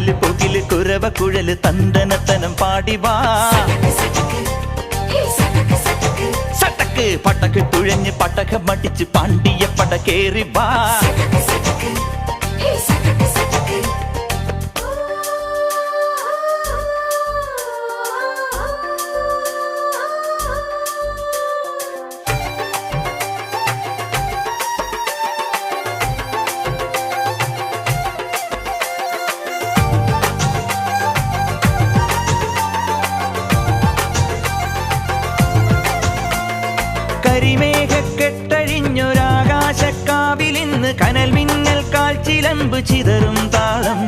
മുകില് പുകില് കുരവ കുഴല് തന്തനത്തനം പാടിവാ സട്ടക്ക് പട്ടക്ക് തുഴഞ്ഞ് പട്ടക മടിച്ച് പാണ്ടിയ പട കേറി വാ കരിമേഘക്കെട്ടഴിഞ്ഞൊരാകാശക്കാവിലിന്ന് കനൽ മിന്നൽ കാൽച്ചിലമ്പ് ചിതറും താളം